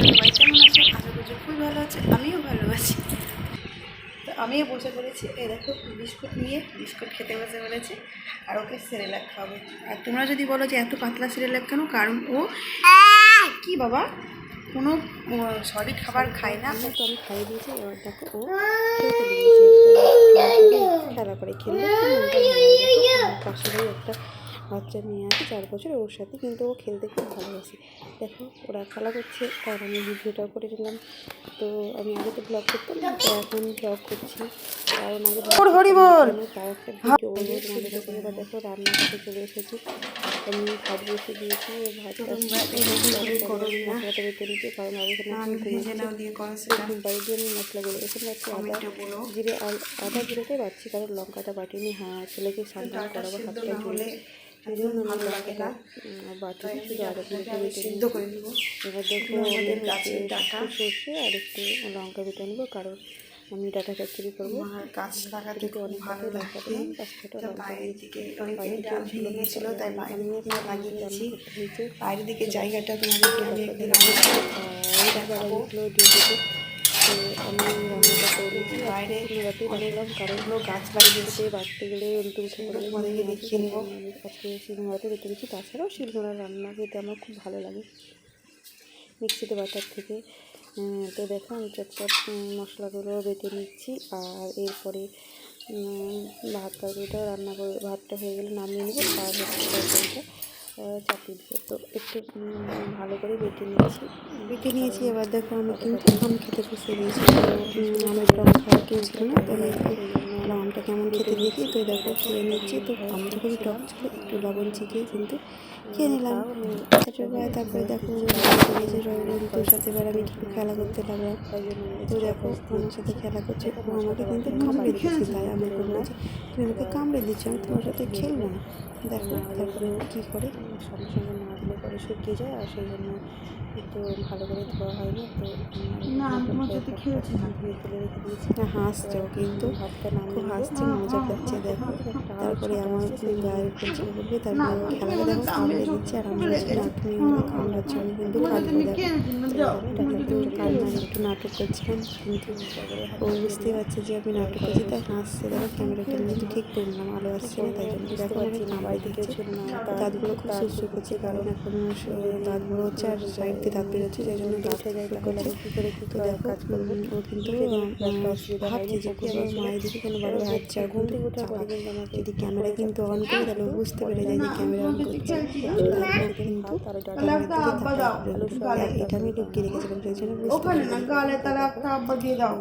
সবাই কেমন আছে? আশা করছি খুবই ভালো আছে, আমিও ভালো আছি। তো আমিও বসে পড়েছি, এই দেখো বিস্কুট নিয়ে বিস্কুট খেতে বসে পড়েছি, আর ওকে সেরেলাক খাবো। আর তোমরা যদি বলো যে এত পাতলা সেরেলাক কেন, কারণ ও কি বাবা কোনো সলিড খাবার খায় না। তো আমি খাইয়ে দিয়েছি। এবার দেখো ও খেলতে লেগেছে, খেলা করে খেললে পাশেরই একটা বাচ্চা মেয়ে আছে 4 বছর, ওর সাথে কিন্তু ও খেলতে খুব ভালোবাসে। দেখো ওরা খেলা করছে, তার আমি ভিডিওটাও করে নিলাম। তো আমি আগে তো ব্লগ করতাম, তো এখন ব্লগ করছি, কারণ আগে তার একটা ভিডিও বলবো তোমাদের কাছে। এবার দেখো রান্না করতে চলে এসেছি, আমি ভাত বসে দিয়েছি। ভাতটা মশলাটা বেটে নিচ্ছি, কারণ বাড়ি দিয়ে আমি মশলাগুলো এখানে রাখছি আদা জিরে, আদা জিরেটাই বাড়ছি, কারণ লঙ্কাটা বাটিনি। হ্যাঁ, ছেলেকে সাবধান করাবো, হাতটা জলে, সেই জন্য আমি লঙ্কাটা বাটিনি, শুধু আদা জিরেটা বেটে নিচ্ছি। এবার দেখো একটু সর্ষে আর একটু লঙ্কা বেটে নেবো, কারণ আমি ডাটা চচ্চড়ি করবো। গাছ লাগাতে অনেক ভালো লাগছে। বাইরের দিকে ছিল, তাই বাইরে লাগিয়ে দিয়েছি। বাইরের দিকে জায়গাটা তোমাদেরকে আমি একদিন দেখাবো। তো আমি রান্নাটা করে বাইরে অনেকলাম, কারণ গাছ লাগিয়েছি, বাড়তে গেলে নতুন তোমাদেরকে দেখিয়ে নেবো। আজকে শিলনোড়াতে বেটে দিচ্ছি। তাছাড়াও শিলনোড়ার রান্না খেতে আমার খুব ভালো লাগে মিক্সিতে বাটার থেকে। তো দেখো আমি চটপট মশলাগুলো বেটে নিচ্ছি, আর এরপরে ভাত তরকারিটাও রান্না করে, ভাতটা হয়ে গেলে নামিয়ে নেবো, আর তরকারিটা চাপিয়ে দেবো। তো একটু ভালো করে বেটে নিয়েছি। এবার দেখো আমি কিন্তু আম খেতে বসে দিয়েছি, আমের টক খাওয়া কেউ ছিল না, তো আমি একটু আমটা কেমন খেতে দেখি। তো দেখো খেয়ে নিচ্ছি, তো আমটা খুবই টক ছিল, একটু লবণ চিকিয়ে কিন্তু খেয়ে নিলাম। তারপরে দেখো তোর সাথে এবার আমি একটু খেলা করতে লাগলাম। তো দেখো আমার সাথে খেলা করছে, ও আমাকে কিন্তু কামড়ে দিচ্ছে, তাই আমি বলছি তুমি আমাকে কামড়ে দিচ্ছ, আমি তোমার সাথে খেলবো না। দেখো তারপরে ও কী করে, সঙ্গে সঙ্গে না দিলে পরে শুকিয়ে যায়, আর সেই জন্য একটু ভালো করে ধোয়া হয় না। তো না তোমার সাথে খেলছি না, ধুয়ে তুলে রেখে দিয়েছি। হাসছে ও, কিন্তু হাতটা খুব হাসছে, মজা করছে। দেখো তারপরে আমার গায়ের উপর ছেড়ে বলবে, তারপরে খেলাটা দেখো কামড়ে দিচ্ছে, আর আমি বলছি না তুমি আমাকে কামড়াচ্ছ, আমি কিন্তু কাটবো। দেখো একটু নাটক করছিলাম, কিন্তু ও বুঝতে পারছে যে আমি নাটক করছি, তাই হাসছে। দেখো ক্যামেরাটা নিয়ে ঠিক করলাম, আলো আসছে না, তাই জন্য দেখো আমাকে কামড়ে দিচ্ছে। দাঁতগুলো খুব সুস্থ করছে, কারণ এখন দাঁতগুলো হচ্ছে আর সাইড দিয়ে দাঁত বেরোচ্ছে, সেই জন্য দাঁত হয়ে যায়। করছে তো দেখো কাজ করবো, ও কিন্তু ভাবছে যে মায়ের দিকে কেন বারবার হাঁটছে, আর ঘুম থেকে ওঠার পরে কিন্তু আমাকে যদি ক্যামেরা কিন্তু অন করে, তাহলে ও বুঝতে পেরে যায় যে ক্যামেরা অন করছে। কিন্তু এটা আমি লুকিয়ে রেখেছিলাম, সেই জন্য বুঝতে পেরে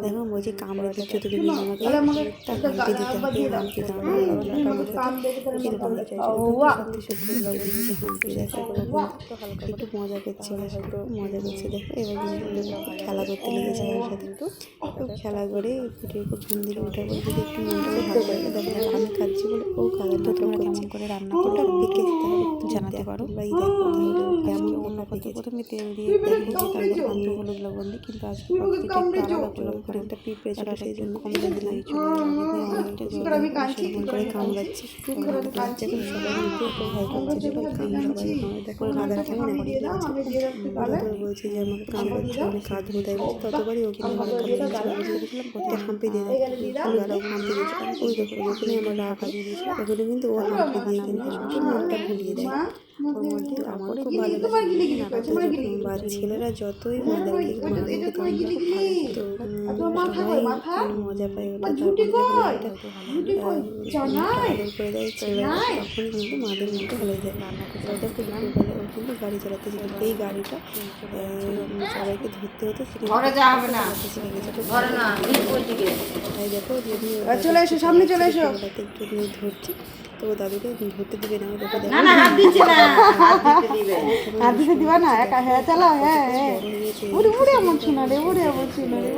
দেখো বলছি কামড়ে দিচ্ছ তুমি আমাকে, হাঁপি দিতে হবে, হাঁপি দাও একটু মজা করছে, আমার সাথে মজা করছে। দেখো এবার খেলা করতে লেগেছে আমার সাথে, তো খেলা করে খুব ঘুম দিকে উঠে বলে যদি একটু মনটা ভালো লাগে। দেখো আমি খাচ্ছি বলে ও খাওয়াটা তোমরা কেমন করে রান্না করলে পেকে জানাতে পারো, বা এই দেখো তাহলে কেমন অন্য কথা। প্রথমে তেল দিয়ে দেখি, তারপর আমি হলুদ লবণ দিই, কিন্তু আজকে একটু আলাদা করে একটা পিঁপড়ে ছিল, সেই জন্য কম দিলাম। অনেকটা সেরকম করে কামড়াচ্ছে, যখন সবাই ভয় করছে যে কামড়াচ্ছে, দেখো কাদার কেমন বলছে যে আমাকে কামড়াচ্ছে, অনেক কাঁদ বোধাই বলছে, ততবারই ও কিন্তু আমাকে কামড়েছিলাম, প্রত্যেক হাম্পি দিয়ে হাম্পি দিয়েছিলাম। ওই দেখো যখনই আমার রাগ হারিয়ে দিয়েছিল, তখনই কিন্তু ও হাম্পি দিয়ে কিন্তু সত্যি মনটা ভুলিয়ে দেয়। ওর মধ্যে আমার খুব ভালো লাগে, ছেলেরা যতই দেখে মাকে কামড়ায়, তো সবাই মজা পায় ওটা। তারপরে আদর করে দেয় ছেলেরা, তখন কিন্তু মাদের মধ্যে হয়ে যায়। দেখো ও কিন্তু গাড়ি চালাতে যেত, এই গাড়িটা সবাইকে ধরতে হতো, তাই দেখো চলে এসো, সামনে চলে এসো, একটু নিয়ে ধরছি, তো দাদুকে ধরতে দিবে না। দেখো হাত দিতে দিবা না, একা হ্যাঁ চালাও, হ্যাঁ হ্যাঁ, আমার শোনা রে, আমার শোনা রে।